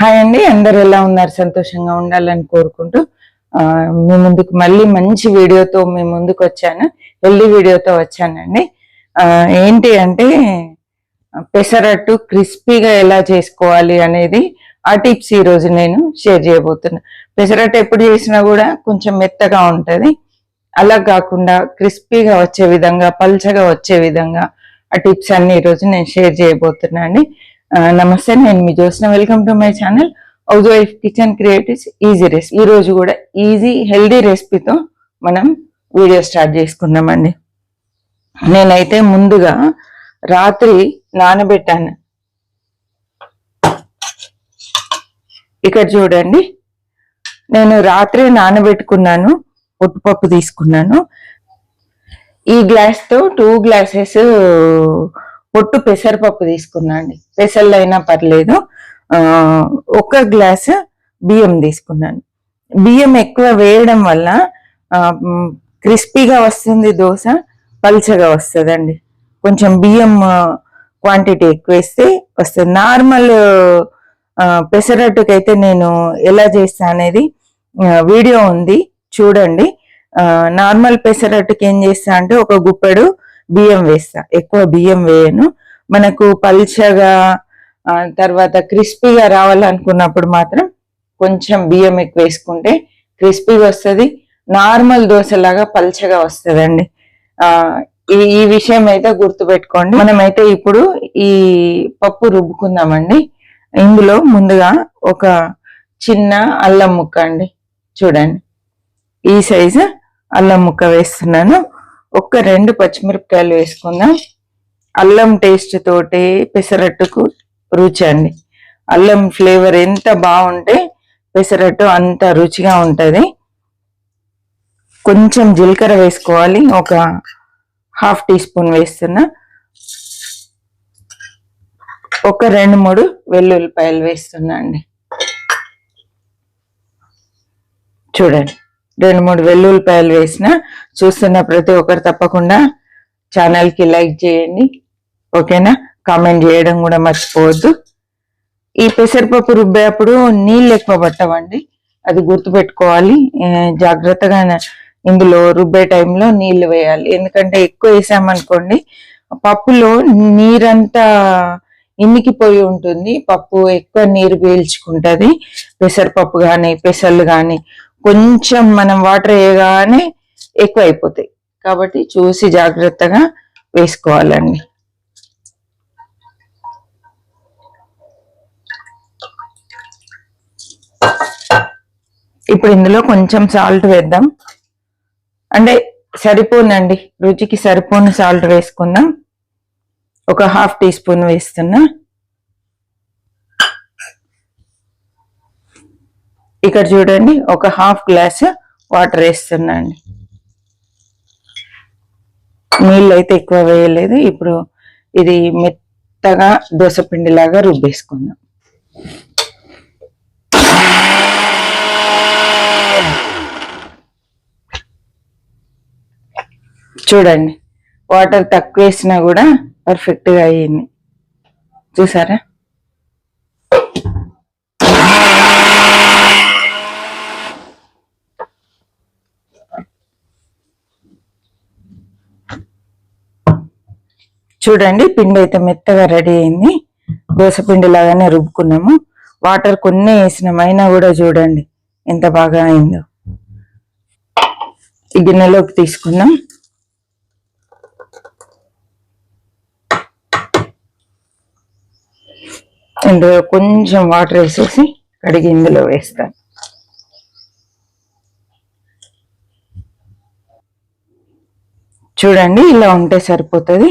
Hi అండి, అందరు ఎలా ఉన్నారు? సంతోషంగా ఉండాలని కోరుకుంటూ మీ ముందుకు మళ్ళీ మంచి వీడియోతో మీ ముందుకు వచ్చాను. హెల్దీ వీడియోతో వచ్చానండి. ఏంటి అంటే పెసరట్టు క్రిస్పీగా ఎలా చేసుకోవాలి అనేది ఆ టిప్స్ ఈరోజు నేను షేర్ చేయబోతున్నా. పెసరట్టు ఎప్పుడు చేసినా కూడా కొంచెం మెత్తగా ఉంటుంది. అలా కాకుండా క్రిస్పీగా వచ్చే విధంగా, పల్చగా వచ్చే విధంగా ఆ టిప్స్ అన్ని ఈరోజు నేను షేర్ చేయబోతున్నా అండి. నమస్తే, నేను మీ Jyotsna. Welcome to my channel housewife kitchen creatives easy recipe. ఈ రోజు కూడా ఈజీ హెల్దీ రెసిపీతో మనం వీడియో స్టార్ట్ చేసుకుందామండి. నేనైతే ముందుగా రాత్రి నానబెట్టాను. ఇక్కడ చూడండి, నేను రాత్రి నానబెట్టుకున్నాను. పొట్టుపప్పు తీసుకున్నాను. ఈ గ్లాస్ తో 2 గ్లాసెస్ పొట్టు పెసరపప్పు తీసుకున్నా అండి. పెసర్లు అయినా పర్లేదు. 1 గ్లాస్ బియ్యం తీసుకున్నాను. బియ్యం ఎక్కువ వేయడం వల్ల క్రిస్పీగా వస్తుంది, దోశ పల్చగా వస్తుందండి. కొంచెం బియ్యం క్వాంటిటీ ఎక్కువ వేస్తే వస్తుంది. నార్మల్ పెసరట్టుకైతే నేను ఎలా చేస్తా అనేది వీడియో ఉంది, చూడండి. నార్మల్ పెసరట్టుకి ఏం చేస్తా అంటే ఒక గుప్పెడు బియ్యం వేస్తా, ఎక్కువ బియ్యం వేయను. మనకు పల్చగా తర్వాత క్రిస్పీగా రావాలనుకున్నప్పుడు మాత్రం కొంచెం బియ్యం ఎక్కువ వేసుకుంటే క్రిస్పీగా వస్తుంది. నార్మల్ దోశలాగా పల్చగా వస్తుందండి. ఈ విషయం అయితే గుర్తుపెట్టుకోండి. మనమైతే ఇప్పుడు ఈ పప్పు రుబ్బుకుందామండి. ఇందులో ముందుగా ఒక చిన్న అల్లం ముక్క అండి, చూడండి ఈ సైజు అల్లం ముక్క వేస్తున్నాను. 2 పచ్చిమిరపకాయలు వేసుకుందాం. అల్లం టేస్ట్ తోటి పెసరట్టుకు రుచి అండి. అల్లం ఫ్లేవర్ ఎంత బాగుంటే పెసరట్టు అంత రుచిగా ఉంటుంది. కొంచెం జీలకర్ర వేసుకోవాలి, ఒక 1/2 టీ స్పూన్ వేస్తున్నా. 2-3 వెల్లుల్లిపాయలు వేస్తున్నా అండి. చూడండి, 2-3 వెల్లుల్లిపాయలు వేసిన. చూస్తున్న ప్రతి ఒక్కరు తప్పకుండా ఛానల్కి లైక్ చేయండి, ఓకేనా? కామెంట్ చేయడం కూడా మర్చిపోవద్దు. ఈ పెసరపప్పు రుబ్బేటప్పుడు నీళ్ళు ఎక్కువ పట్టవండి, అది గుర్తుపెట్టుకోవాలి. జాగ్రత్తగా ఇందులో రుబ్బే టైంలో నీళ్లు వేయాలి. ఎందుకంటే ఎక్కువ వేసామనుకోండి పప్పులో నీరంతా ఇమికిపోయి ఉంటుంది, పప్పు ఎక్కువ నీరు పీల్చుకుంటుంది. పెసరపప్పు కానీ పెసర్లు కానీ కొంచెం మనం వాటర్ వేయగానే ఎక్కువ అయిపోతాయి. కాబట్టి చూసి జాగ్రత్తగా వేసుకోవాలండి. ఇప్పుడు ఇందులో కొంచెం సాల్ట్ వేద్దాం. అంటే సరిపోనండి, రుచికి సరిపోని సాల్ట్ వేసుకుందాం. ఒక 1/2 టీ స్పూన్ వేస్తున్నా. ఇక్కడ చూడండి, ఒక 1/2 గ్లాస్ వాటర్ వేస్తున్నా అండి. నీళ్ళు అయితే ఎక్కువ వేయలేదు. ఇప్పుడు ఇది మెత్తగా దోసపిండిలాగా రుబ్బేసుకుందాం. చూడండి, వాటర్ తక్కువ వేసినా కూడా పర్ఫెక్ట్గా అయ్యింది, చూసారా? చూడండి, పిండి అయితే మెత్తగా రెడీ అయింది. దోశ పిండి లాగానే రుబ్బుకున్నాము. వాటర్ కొన్ని వేసినామైనా కూడా చూడండి ఎంత బాగా అయిందో. ఈ గిన్నెలోకి తీసుకుందాం. ఇందులో కొంచెం వాటర్ వేసేసి కడిగి ఇందులో వేస్తాను. చూడండి, ఇలా ఉంటే సరిపోతుంది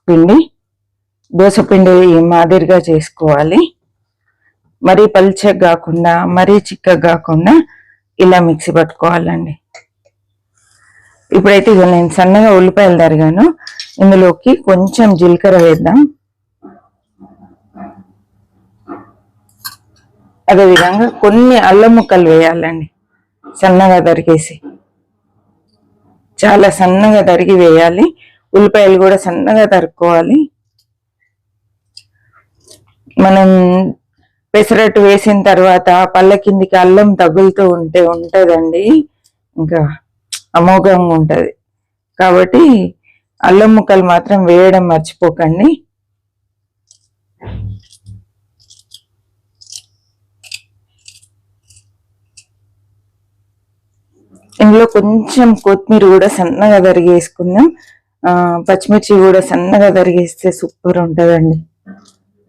పిండి. దోశ పిండి మాదిరిగా చేసుకోవాలి. మరీ పల్చగా కాకుండా మరీ చిక్కగా కాకుండా ఇలా మిక్సీ పట్టుకోవాలండి. ఇప్పుడైతే ఇక నేను సన్నగా ఉల్లిపాయలు తరిగాను. ఇందులోకి కొంచెం జీలకర్ర వేద్దాం. అదేవిధంగా కొన్ని అల్లం ముక్కలు వేయాలండి, సన్నగా తరిగేసి. చాలా సన్నగా తరిగి వేయాలి. ఉల్లిపాయలు కూడా సన్నగా తరుక్కోవాలి. మనం పెసరట్టు వేసిన తర్వాత పళ్ళ కిందికి అల్లం తగులుతూ ఉంటదండి, ఇంకా అమోఘంగా ఉంటది. కాబట్టి అల్లం ముక్కలు మాత్రం వేయడం మర్చిపోకండి. ఇందులో కొంచెం కొత్తిమీర కూడా సన్నగా తరిగేసుకుందాం. పచ్చిమిర్చి కూడా సన్నగా తరిగేస్తే సూపర్ ఉంటుందండి.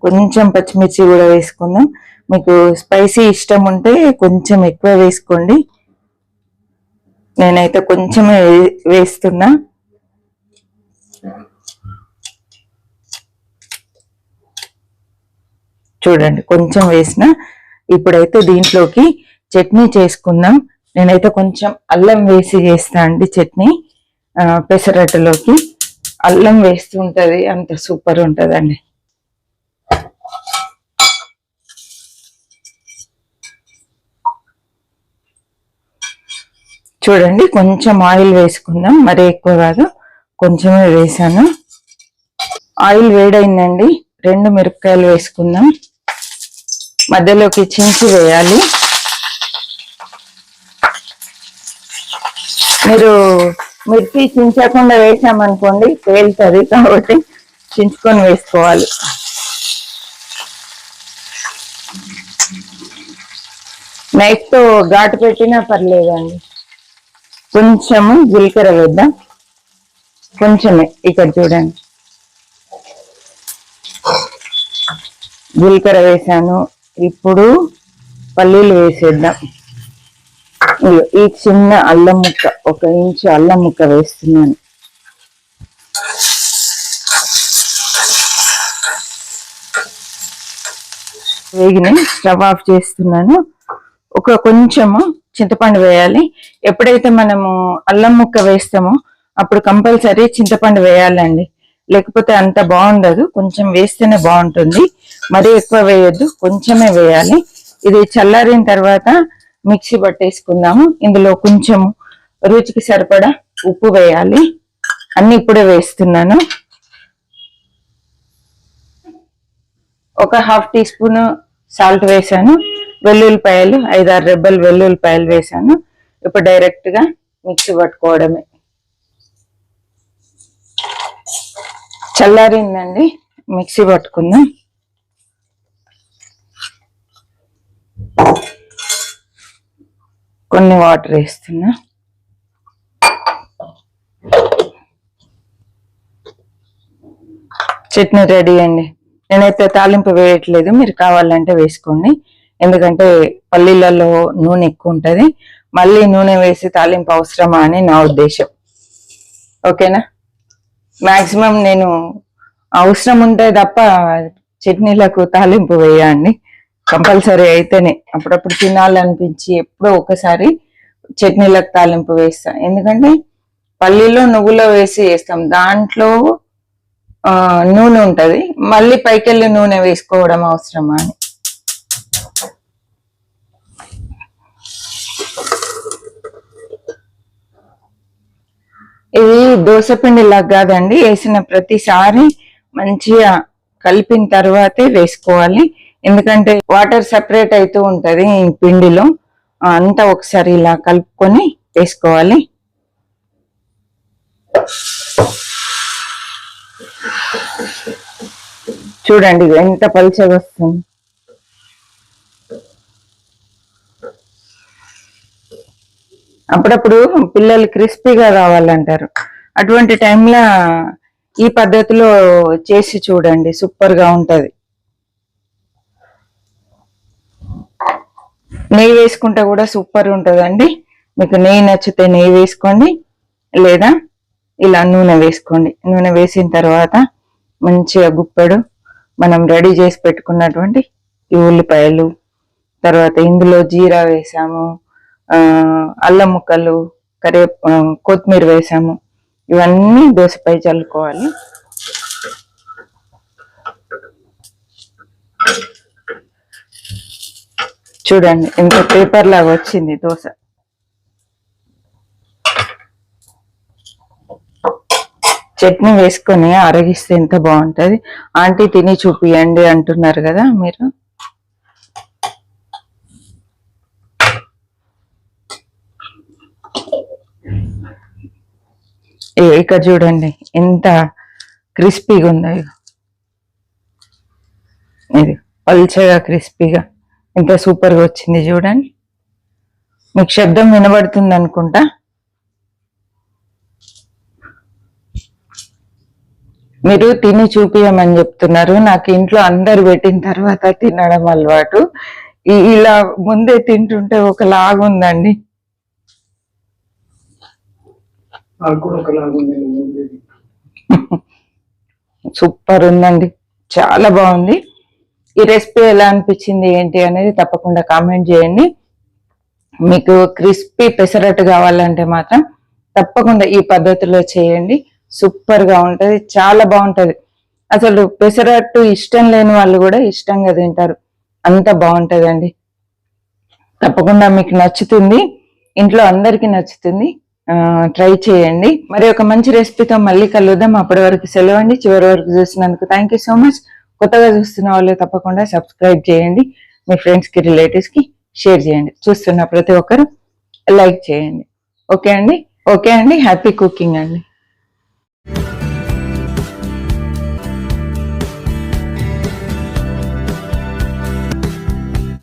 కొంచెం పచ్చిమిర్చి కూడా వేసుకుందాం. మీకు స్పైసీ ఇష్టం ఉంటే కొంచెం ఎక్కువ వేసుకోండి. నేనైతే కొంచెమే వేస్తున్నా. చూడండి కొంచెం వేసిన. ఇప్పుడైతే దీంట్లోకి చట్నీ చేసుకుందాం. నేనైతే కొంచెం అల్లం వేసి చేస్తా అండి చట్నీ. పెసరట్టులోకి అల్లం వేస్తుంటది, అంత సూపర్ ఉంటదండి. చూడండి కొంచెం ఆయిల్ వేసుకుందాం, మరీ ఎక్కువ కాదు, కొంచెమే వేసాను. ఆయిల్ వేడైందండి. 2 మిరపకాయలు వేసుకుందాం. మధ్యలోకి చించి వేయాలి. మీరు మిర్చి చించకుండా వేసామనుకోండి పేలుతుంది, కాబట్టి చించుకొని వేసుకోవాలి. నైఫ్ తో ఘాటు పెట్టినా పర్లేదండి. కొంచెము జీలకర్ర వేద్దాం, కొంచెమే. ఇక్కడ చూడండి జీలకర్ర వేసాను. ఇప్పుడు పల్లీలు వేసేద్దాం. ఈ చిన్న అల్లం ముక్క, 1 ఇంచు అల్లం ముక్క వేస్తున్నాను. వేగిని స్టవ్ ఆఫ్ చేస్తున్నాను. కొంచెము చింతపండు వేయాలి. ఎప్పుడైతే మనము అల్లం ముక్క వేస్తామో అప్పుడు కంపల్సరీ చింతపండు వేయాలండి, లేకపోతే అంత బాగుండదు. కొంచెం వేస్తేనే బాగుంటుంది. మరీ ఎక్కువ వేయొద్దు, కొంచెమే వేయాలి. ఇది చల్లారిన తర్వాత మిక్సీ పట్టేసుకుందాము. ఇందులో కొంచెం రుచికి సరిపడా ఉప్పు వేయాలి. అన్ని ఇప్పుడే వేస్తున్నాను. 1 హాఫ్ టీ స్పూన్ సాల్ట్ వేసాను. వెల్లుల్లిపాయలు 5-6 రెబ్బలు వెల్లుల్లిపాయలు వేసాను. ఇప్పుడు డైరెక్ట్ గా మిక్సీ పట్టుకోవడమే. చల్లారిందండి, మిక్సీ పట్టుకుందాం. కొన్ని వాటర్ వేస్తున్నా. చట్నీ రెడీ అండి. నేనైతే తాలింపు వేయట్లేదు, మీరు కావాలంటే వేసుకోండి. ఎందుకంటే పల్లీలలో నూనె ఎక్కువ ఉంటది. మళ్ళీ నూనె వేసి తాలింపు అవసరమా అని నా ఉద్దేశం. ఓకేనా? మాక్సిమం నేను అవసరం ఉంటే తప్ప చట్నీలకు తాలింపు వేయండి, కంపల్సరీ అయితేనే. అప్పుడప్పుడు తినాలనిపించి ఎప్పుడో ఒకసారి చట్నీలకు తాలింపు వేస్తా. ఎందుకంటే పల్లీలో నువ్వులో వేసి వేస్తాం, దాంట్లో నూనె ఉంటది. మళ్ళీ పైకెళ్ళి నూనె వేసుకోవడం అవసరమా అని. ఇది దోసపిండి లాగా కాదండి. వేసిన ప్రతిసారి మంచిగా కలిపిన తర్వాతే వేసుకోవాలి. ఎందుకంటే వాటర్ సెపరేట్ అవుతూ ఉంటది పిండిలో. అంతా ఒకసారి ఇలా కలుపుకొని వేసుకోవాలి. చూడండి ఎంత పలుచగా వస్తుంది. అప్పుడప్పుడు పిల్లలు క్రిస్పీగా కావాలంటారు. అటువంటి టైంలో ఈ పద్ధతిలో చేసి చూడండి, సూపర్ గా ఉంటది. నెయ్యి వేసుకుంటే కూడా సూపర్ ఉంటుందండి. మీకు నెయ్యి నచ్చితే నెయ్యి వేసుకోండి, లేదా ఇలా నూనె వేసుకోండి. నూనె వేసిన తర్వాత మంచిగా గుప్పెడు మనం రెడీ చేసి పెట్టుకున్నటువంటి ఈ ఉల్లిపాయలు, తర్వాత ఇందులో జీరా వేసాము, అల్లం ముక్కలు, కొత్తిమీర వేసాము. ఇవన్నీ దోసపై చల్లుకోవాలి. చూడండి ఎంత పేపర్ లాగా వచ్చింది దోశ. చట్నీ వేసుకొని అరగిస్తే ఎంత బాగుంటది. ఆంటీ తిని చూపియండి అంటున్నారు కదా మీరు. ఇక్కడ చూడండి ఎంత క్రిస్పీగా ఉందో. ఇది పల్చగా క్రిస్పీగా ఎంత సూపర్గా వచ్చింది చూడండి. మీకు శబ్దం వినబడుతుంది అనుకుంటా. మీరు తిని చూపించమని చెప్తున్నారు. నాకు ఇంట్లో అందరు పెట్టిన తర్వాత తినడం అలవాటు. ఇలా ముందే తింటుంటే ఒకలాగుందండి. సూపర్ ఉందండి, చాలా బాగుంది. ఈ రెసిపీ ఎలా అనిపించింది ఏంటి అనేది తప్పకుండా కామెంట్ చేయండి. మీకు క్రిస్పీ పెసరట్టు కావాలంటే మాత్రం తప్పకుండా ఈ పద్ధతిలో చేయండి. సూపర్ గా ఉంటది, చాలా బాగుంటది. అసలు పెసరట్టు ఇష్టం లేని వాళ్ళు కూడా ఇష్టంగా తింటారు, అంత బాగుంటదండి. తప్పకుండా మీకు నచ్చుతుంది, ఇంట్లో అందరికీ నచ్చుతుంది. ట్రై చేయండి. మరి ఒక మంచి రెసిపీతో మళ్ళీ కలుద్దాం. అప్పటి వరకు సెలవు అండి. చివరి వరకు చూసినందుకు థ్యాంక్ యూ సో మచ్. కొత్తగా చూస్తున్న వాళ్ళు తప్పకుండా సబ్స్క్రైబ్ చేయండి. మీ ఫ్రెండ్స్ కి, రిలేటివ్స్ కి షేర్ చేయండి. చూస్తున్న ప్రతి ఒక్కరు లైక్ చేయండి. ఓకే అండి, ఓకే అండి. హ్యాపీ కుకింగ్ అండి.